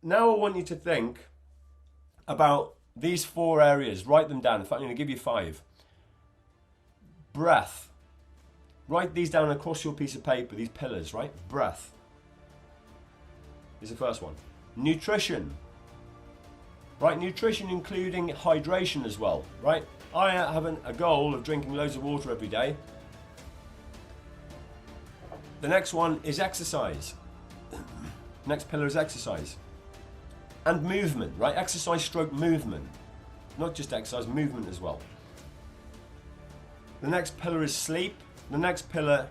Now I want you to think about these 4 areas. Write them down. In fact, I'm going to give you 5. Breath. Write these down across your piece of paper, these pillars, right? Breath is the first one. Nutrition. Right, nutrition including hydration as well, right? I have a goal of drinking loads of water every day. The next one is exercise. Next pillar is exercise. And movement, right? Exercise stroke movement. Not just exercise, movement as well. The next pillar is sleep. The next pillar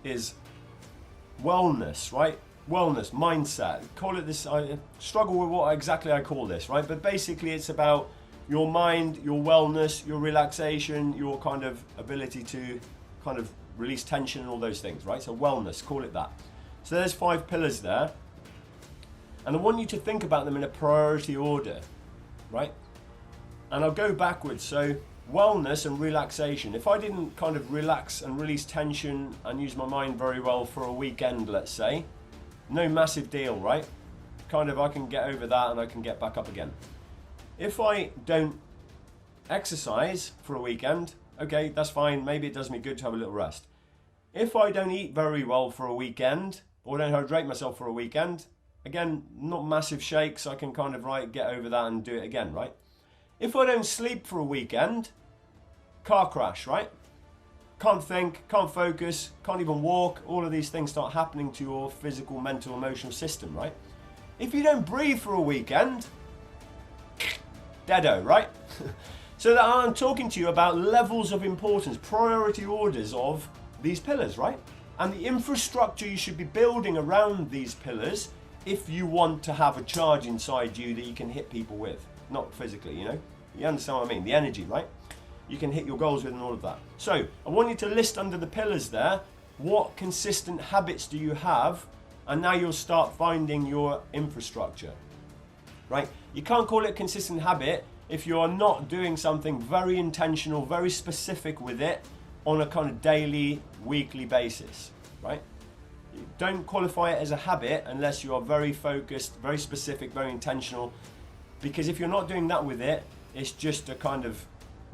is wellness, right? Wellness, mindset. Call it this, I struggle with what exactly I call this, right? But basically it's about your mind, your wellness, your relaxation, your kind of ability to kind of release tension and all those things, right? So wellness, call it that. So there's 5 pillars there. And I want you to think about them in a priority order, right? And I'll go backwards. So wellness and relaxation. If I didn't kind of relax and release tension and use my mind very well for a weekend, let's say, no massive deal, right? Kind of I can get over that and I can get back up again. If I don't exercise for a weekend, okay, that's fine. Maybe it does me good to have a little rest. If I don't eat very well for a weekend or don't hydrate myself for a weekend, again, not massive shakes. I can kind of get over that and do it again, right? If I don't sleep for a weekend, car crash, right? Can't think, can't focus, can't even walk. All of these things start happening to your physical, mental, emotional system, right? If you don't breathe for a weekend, deado, right? So that I'm talking to you about levels of importance, priority orders of these pillars, right? And the infrastructure you should be building around these pillars if you want to have a charge inside you that you can hit people with. Not physically, you know? You understand what I mean? The energy, right? You can hit your goals with and all of that. So I want you to list under the pillars there, what consistent habits do you have? And now you'll start finding your infrastructure, right? You can't call it a consistent habit if you are not doing something very intentional, very specific with it on a kind of daily, weekly basis, right? You don't qualify it as a habit unless you are very focused, very specific, very intentional. Because if you're not doing that with it, it's just a kind of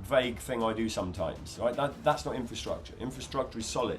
vague thing I do sometimes, right? That's not infrastructure. Infrastructure is solid.